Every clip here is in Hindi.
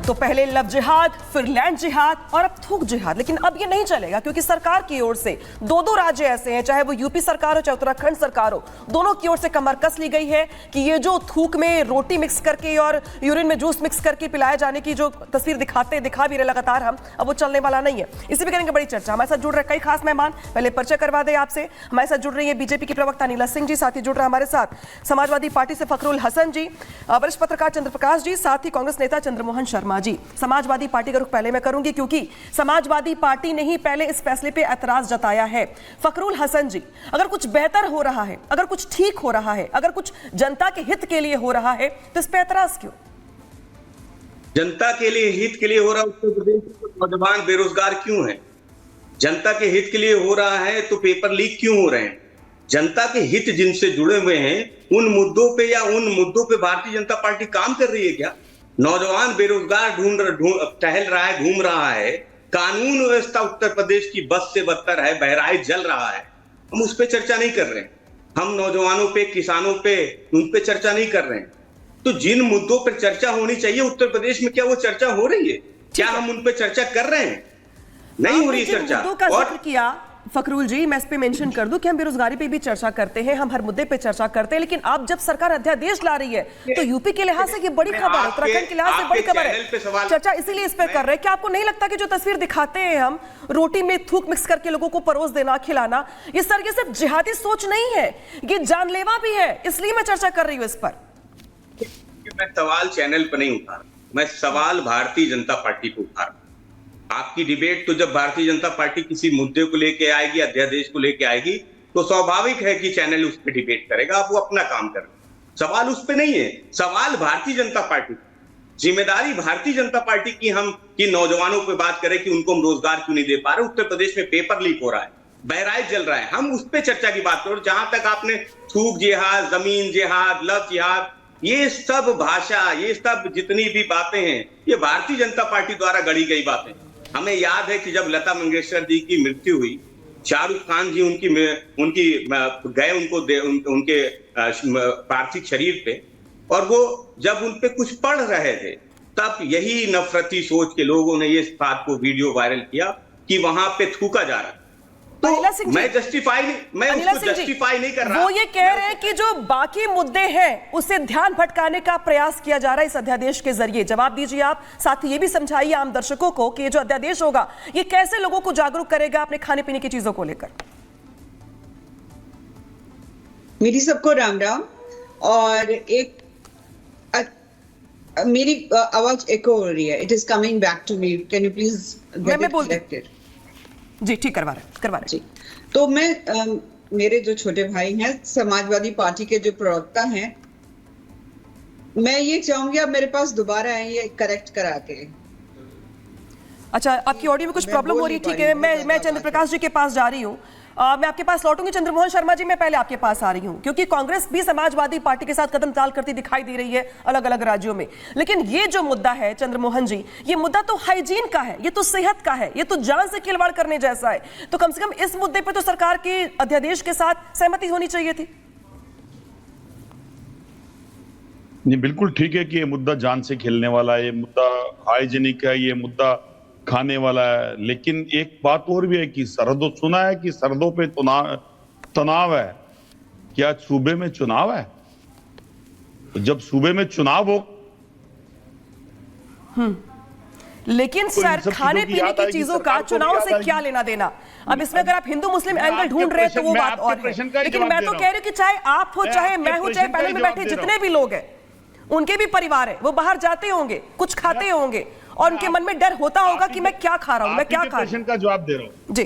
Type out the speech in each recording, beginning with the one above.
तो पहले लव जिहाद, फिर लैंड जिहाद और अब थूक जिहाद। लेकिन अब ये नहीं चलेगा क्योंकि सरकार की ओर से दो राज्य ऐसे हैं, चाहे वो यूपी सरकार हो चाहे उत्तराखंड सरकार हो, दोनों की ओर से कमर कस ली गई है कि ये जो थूक में रोटी मिक्स करके और यूरिन में जूस मिक्स करके पिलाए जाने की जो तस्वीर दिखा भी रहे लगातार हम, अब वो चलने वाला नहीं है। इसी पर करेंगे बड़ी चर्चा। हमारे साथ जुड़ रहे कई खास मेहमान, पहले परिचय करवा दे आपसे। हमारे साथ जुड़ रही है बीजेपी की प्रवक्ता नीला सिंह जी, साथ ही जुड़ रहे हमारे साथ समाजवादी पार्टी से फखरुल हसन जी, वरिष्ठ पत्रकार चंद्रप्रकाश जी, साथ ही कांग्रेस नेता चंद्रमोहन शर्मा जी। समाजवादी पार्टी का रुख पहले मैं करूंगी क्योंकि समाजवादी पार्टी ने ही पहले इस फैसले पे ऐतराज जताया है। फखरुल हसन जी, अगर कुछ बेहतर हो रहा है, अगर कुछ ठीक हो रहा है, अगर कुछ जनता के हित के लिए हो रहा है, तो इस पे ऐतराज क्यों? जनता के लिए, हित के लिए हो रहा है। उत्तर प्रदेश में नौजवान बेरोजगार क्यों है? जनता के हित के लिए हो रहा है तो पेपर लीक क्यों हो रहे हैं? जनता के हित जिनसे जुड़े हुए हैं उन मुद्दों पे या उन मुद्दों पे भारतीय जनता पार्टी काम कर रही है क्या? नौजवान बेरोजगार टहल रहा है, घूम रहा है, कानून व्यवस्था उत्तर प्रदेश की बद से बदतर है, बहराइच जल रहा है, हम उस पर चर्चा नहीं कर रहे हैं। हम नौजवानों पे, किसानों पे, उन पे चर्चा नहीं कर रहे हैं। तो जिन मुद्दों पर चर्चा होनी चाहिए उत्तर प्रदेश में, क्या वो चर्चा हो रही है? क्या हम उन पे चर्चा कर रहे हैं? नहीं हो रही चर्चा। और किया फखरुल जी, मैं इस पे मेंशन कर दूं कि हम बेरोजगारी पे भी चर्चा करते हैं, हम हर मुद्दे पे चर्चा करते हैं, लेकिन अब जब सरकार अध्यादेश ला रही है तो यूपी के लिहाज से ये बड़ी खबर है, उत्तराखंड के लिहाज से बड़ी खबर है। चर्चा इसीलिए इस पे कर रहे हैं। क्या आपको नहीं लगता कि जो तस्वीर दिखाते हैं हम, रोटी में थूक मिक्स करके लोगों को परोस देना, खिलाना, ये सर ये सिर्फ जिहादी सोच नहीं है, ये जानलेवा भी है। इसलिए मैं चर्चा कर रही हूँ इस पर। मैं सवाल चैनल पर नहीं उठा रहा, मैं सवाल भारतीय जनता पार्टी को उठा रहा। आपकी डिबेट तो जब भारतीय जनता पार्टी किसी मुद्दे को लेके आएगी, अध्यादेश को लेके आएगी, तो स्वाभाविक है कि चैनल उस पर डिबेट करेगा। आप वो अपना काम करें, सवाल उस पे नहीं है। सवाल भारतीय जनता पार्टी, जिम्मेदारी भारतीय जनता पार्टी की हम कि नौजवानों पे बात करें कि उनको हम रोजगार क्यों नहीं दे पा रहे। उत्तर प्रदेश में पेपर लीक हो रहा है, बहराइच जल रहा है, हम उस पर चर्चा की बात करो। जहां तक आपने थूक जिहाद, जमीन जिहाद, लव जिहाद, ये सब भाषा, ये सब जितनी भी बातें हैं, ये भारतीय जनता पार्टी द्वारा गढ़ी गई बातें। हमें याद है कि जब लता मंगेशकर जी की मृत्यु हुई, शाहरुख खान जी उनकी गए उनके पार्थिव शरीर पे, और वो जब उन पे कुछ पढ़ रहे थे, तब यही नफरती सोच के लोगों ने ये बात को वीडियो वायरल किया कि वहां पे थूका जा रहा है। तो मैं जस्टिफाई नहीं कर रहा। वो ये कह रहे हैं कि जो बाकी मुद्दे हैं उसे ध्यान भटकाने का प्रयास किया जा रहा है इस अध्यादेश के जरिए। जवाब दीजिए आप, साथ ही ये भी समझाइए आम दर्शकों को कि ये जो अध्यादेश होगा ये कैसे लोगों को जागरूक करेगा अपने खाने पीने की चीजों को लेकर। मेरी सबको राम राम। और एक मेरी आवाज एको हो रही है, it is coming back to me, can you please get it corrected? जी ठीक, करवा रहे जी। तो मैं मेरे जो छोटे भाई हैं, समाजवादी पार्टी के जो प्रवक्ता हैं, मैं ये चाहूंगी आप मेरे पास दोबारा आए ये करेक्ट करा के। अच्छा, आपकी ऑडियो में कुछ प्रॉब्लम हो रही है, ठीक है। मैं चंद्रप्रकाश जी के पास जा रही हूँ, मैं आपके पास लौटूंगी। चंद्रमोहन शर्मा जी, मैं पहले आपके पास आ रही हूं क्योंकि कांग्रेस भी समाजवादी पार्टी के साथ कदम ताल करती दिखाई दे रही है अलग अलग राज्यों में। लेकिन ये जो मुद्दा है चंद्रमोहन जी, ये मुद्दा तो हाइजीन का है, ये तो सेहत का है, ये तो जान से खिलवाड़ करने जैसा है। तो कम से कम इस मुद्दे पर तो सरकार के अध्यादेश के साथ सहमति होनी चाहिए थी। नहीं, बिल्कुल ठीक है कि ये मुद्दा जान से खेलने वाला है, ये मुद्दा हाइजीनिक है, ये मुद्दा खाने वाला है। लेकिन एक बात और भी है कि सरहदों, सुना है कि सरहदों पे तनाव है। क्या सूबे में चुनाव है? तो जब सूबे में चुनाव हो, लेकिन सर खाने पीने की चीजों का चुनाव से क्या लेना देना? अब इसमें अगर आप हिंदू मुस्लिम एंगल ढूंढ रहे हैं तो वो बात और है, लेकिन मैं तो कह रही हूँ कि चाहे आप हो, चाहे मैं हूं, चाहे पैनल में बैठे जितने भी लोग हैं, उनके भी परिवार है, वो बाहर जाते होंगे, कुछ खाते होंगे और उनके मन में डर होता होगा कि मैं क्या खा रहा हूं, मैं क्या खा रहा हूं। प्रश्न का जवाब दे रहा हूं जी,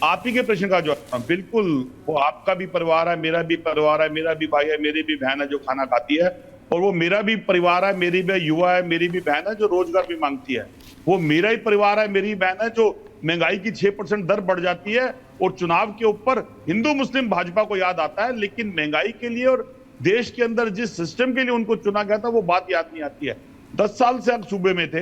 आप ही के प्रश्न का जवाब। बिल्कुल, वो आपका भी परिवार है, मेरा भी परिवार है, मेरा भी भाई है, मेरी भी बहन है जो खाना खाती है, और वो मेरा भी परिवार है, मेरी भी युवा है, मेरी भी बहन है जो रोजगार भी मांगती है। वो मेरा ही परिवार है, मेरी बहन है जो महंगाई की 6% दर बढ़ जाती है, और चुनाव के ऊपर हिंदू मुस्लिम भाजपा को याद आता है, लेकिन महंगाई के लिए और देश के अंदर जिस सिस्टम के लिए उनको चुना गया था वो बात याद नहीं आती है। 10 साल से आप सूबे में थे,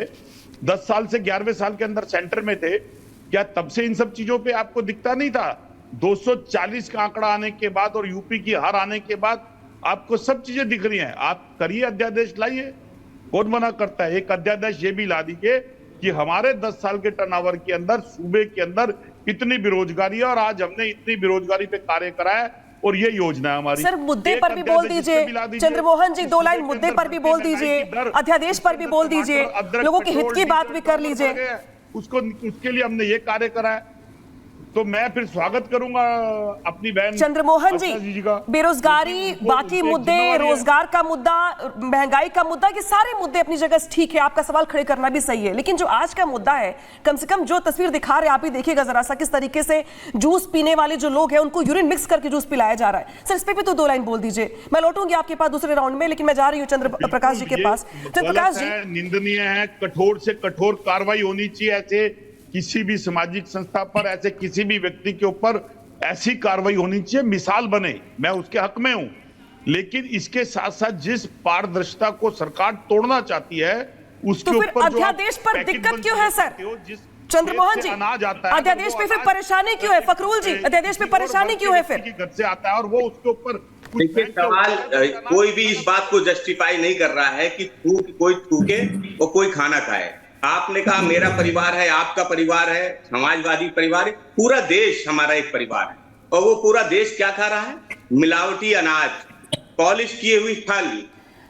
10 साल से 11वें साल के अंदर सेंटर में थे, क्या तब से इन सब चीजों पे आपको दिखता नहीं था? 240 का आंकड़ा आने के बाद और यूपी की हार आने के बाद आपको सब चीजें दिख रही हैं। आप करिए, अध्यादेश लाइए, कौन मना करता है? एक अध्यादेश ये भी ला दीजिए कि हमारे 10 साल के टर्नओवर के अंदर सूबे के अंदर इतनी बेरोजगारी है और आज हमने इतनी बेरोजगारी पे कार्य करा है और ये योजना है हमारी। सर मुद्दे पर भी बोल दीजिए चंद्रमोहन जी, 2 लाइन मुद्दे पर भी बोल दीजिए, अध्यादेश पर भी बोल दीजिए, लोगों के हित की बात भी कर लीजिए। उसके लिए हमने ये कार्य करा है, तो मैं फिर स्वागत करूंगा अपनी बहन चंद्रमोहन जी का। बेरोजगारी, बाकी मुद्दे, रोजगार का मुद्दा, महंगाई का मुद्दा, ये सारे मुद्दे अपनी जगह ठीक है, आपका सवाल खड़े करना भी सही है, लेकिन जो आज का मुद्दा है, कम से कम जो तस्वीर दिखा रहे हैं आप ही देखिएगा जरा सा, किस तरीके से जूस पीने वाले जो लोग हैं उनको यूरिन मिक्स करके जूस पिलाया जा रहा है। सर इस पे भी तो 2 लाइन बोल दीजिए। मैं लौटूंगी आपके पास दूसरे राउंड में, लेकिन मैं जा रही हूँ चंद्र प्रकाश जी के पास। चंद्र प्रकाश जी, निंदनीय है, कठोर से कठोर कार्रवाई होनी चाहिए, ऐसे किसी भी सामाजिक संस्था पर, ऐसे किसी भी व्यक्ति के ऊपर ऐसी कार्रवाई होनी चाहिए, मिसाल बने, मैं उसके हक में हूं। लेकिन इसके साथ साथ जिस पारदर्शिता को सरकार तोड़ना चाहती है उसके ऊपर तो अध्यादेश पर दिक्कत क्यों है सर? चंद्रमोहन जी, अध्यादेश पे फिर परेशानी क्यों है? फकरूल जी, अध्यादेश पे परेशानी क्यों है? फिर घर से आता है और वो उसके ऊपर देखिए, सवाल कोई भी इस बात को जस्टिफाई नहीं कर रहा है कि कोई थूके और कोई खाना खाए। आपने कहा मेरा परिवार है, आपका परिवार है, समाजवादी परिवार है, पूरा देश हमारा एक परिवार है। और वो पूरा देश क्या खा रहा है? मिलावटी अनाज, पॉलिश किए हुई फल,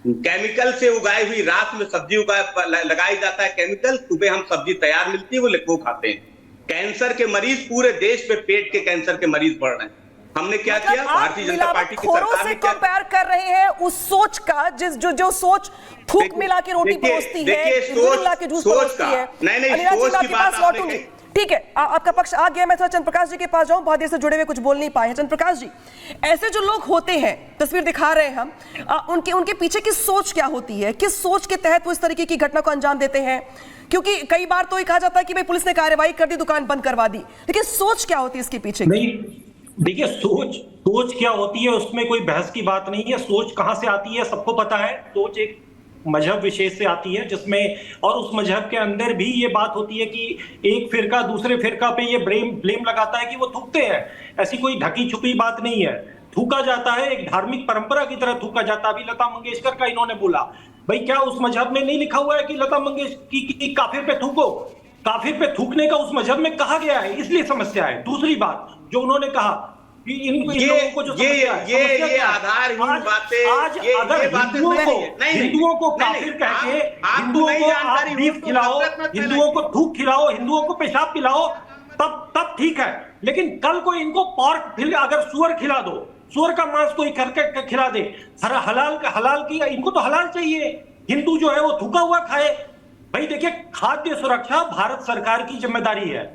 केमिकल से उगाई हुई, रात में सब्जी लगाई जाता है केमिकल, सुबह हम सब्जी तैयार मिलती है वो खाते हैं। कैंसर के मरीज पूरे देश में, पेट के कैंसर के मरीज बढ़ रहे हैं। हमने क्या किया? भारतीय जनता पार्टी की सरकार ने क्या कंपेयर कर रहे हैं उस सोच का, जो सोच थूक मिला के रोटी परोसती है, मिला के जूस परोसती है। नहीं, सोच की बात आपने कही। ठीक है, आपका पक्ष आ गया। मैं थोड़ा चंद्र प्रकाश जी के पास जाऊं, बहुत देर से जुड़े हुए कुछ बोल नहीं पाए हैं। चंद्र प्रकाश जी, ऐसे जो लोग होते हैं, तस्वीर दिखा रहे हैं हम, उनके पीछे की सोच क्या होती है? किस सोच के तहत वो इस तरीके की घटना को अंजाम देते हैं? क्योंकि कई बार तो ये कहा जाता है कि भाई पुलिस ने कार्रवाई कर दी, दुकान बंद करवा दी, लेकिन सोच क्या होती है इसके पीछे? नहीं, देखिए सोच क्या होती है उसमें कोई बहस की बात नहीं है। सोच कहां से आती है सबको पता है। सोच एक मजहब विशेष से आती है जिसमें, और उस मजहब के अंदर भी ये बात होती है कि एक फिरका दूसरे फिरका पे ये ब्लेम लगाता है कि वो थूकते हैं। ऐसी कोई ढकी छुपी बात नहीं है। थूका जाता है, एक धार्मिक परंपरा की तरह थूका जाता है। अभी लता मंगेशकर का इन्होंने बोला, भाई क्या उस मजहब में नहीं लिखा हुआ है कि लता मंगेशकर की काफिर पे थूको? काफिर पे थूकने का उस मजहब में कहा गया है, इसलिए समस्या है। दूसरी बात जो उन्होंने कहा कि इन लोगों को जो ये आधारहीन बातें, आज अगर हिंदुओं को काफिर कह के हिंदुओं को आप बीफ खिलाओ, हिंदुओं को थूक खिलाओ, हिंदुओं को पेशाब पिलाओ, तब ठीक है। लेकिन कल को इनको पॉर्क, अगर सुअर खिला दो, सुअर का मांस कोई करके खिला दे, हलाल की, इनको तो हलाल चाहिए। हिंदू जो है वो थूका हुआ खाए। भाई देखिए, खाद्य सुरक्षा भारत सरकार की जिम्मेदारी है।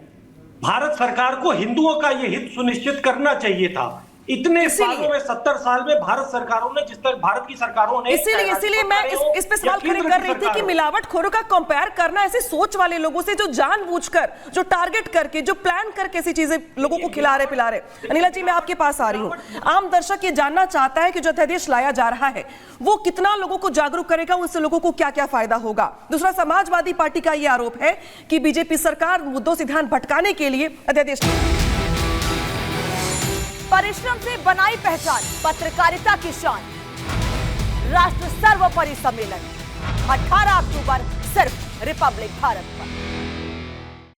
भारत सरकार को हिंदुओं का ये हित सुनिश्चित करना चाहिए था। इतने सालों में, 70 साल में भारत सरकारों ने, जिस तरह भारत की सरकारों ने, इसीलिए मैं इस पे सवाल खड़े कर रही थी कि मिलावटखोरों का कंपेयर करना ऐसे सोच वाले लोगों से जो जानबूझकर, जो टारगेट करके, जो प्लान करके ऐसी चीजें लोगों को खिला रहे। अनिला जी, मैं आपके पास आ रही हूँ। आम दर्शक ये जानना चाहता है कि जो अध्यादेश लाया जा रहा है वो कितना लोगों को जागरूक करेगा, उनसे लोगों को क्या क्या फायदा होगा। दूसरा, समाजवादी पार्टी का यह आरोप है कि बीजेपी सरकार मुद्दों से ध्यान भटकाने के लिए अध्यादेश। परिश्रम से बनाई पहचान, पत्रकारिता की शान, राष्ट्र सर्वोपरि सम्मेलन 18 अक्टूबर सिर्फ रिपब्लिक भारत पर।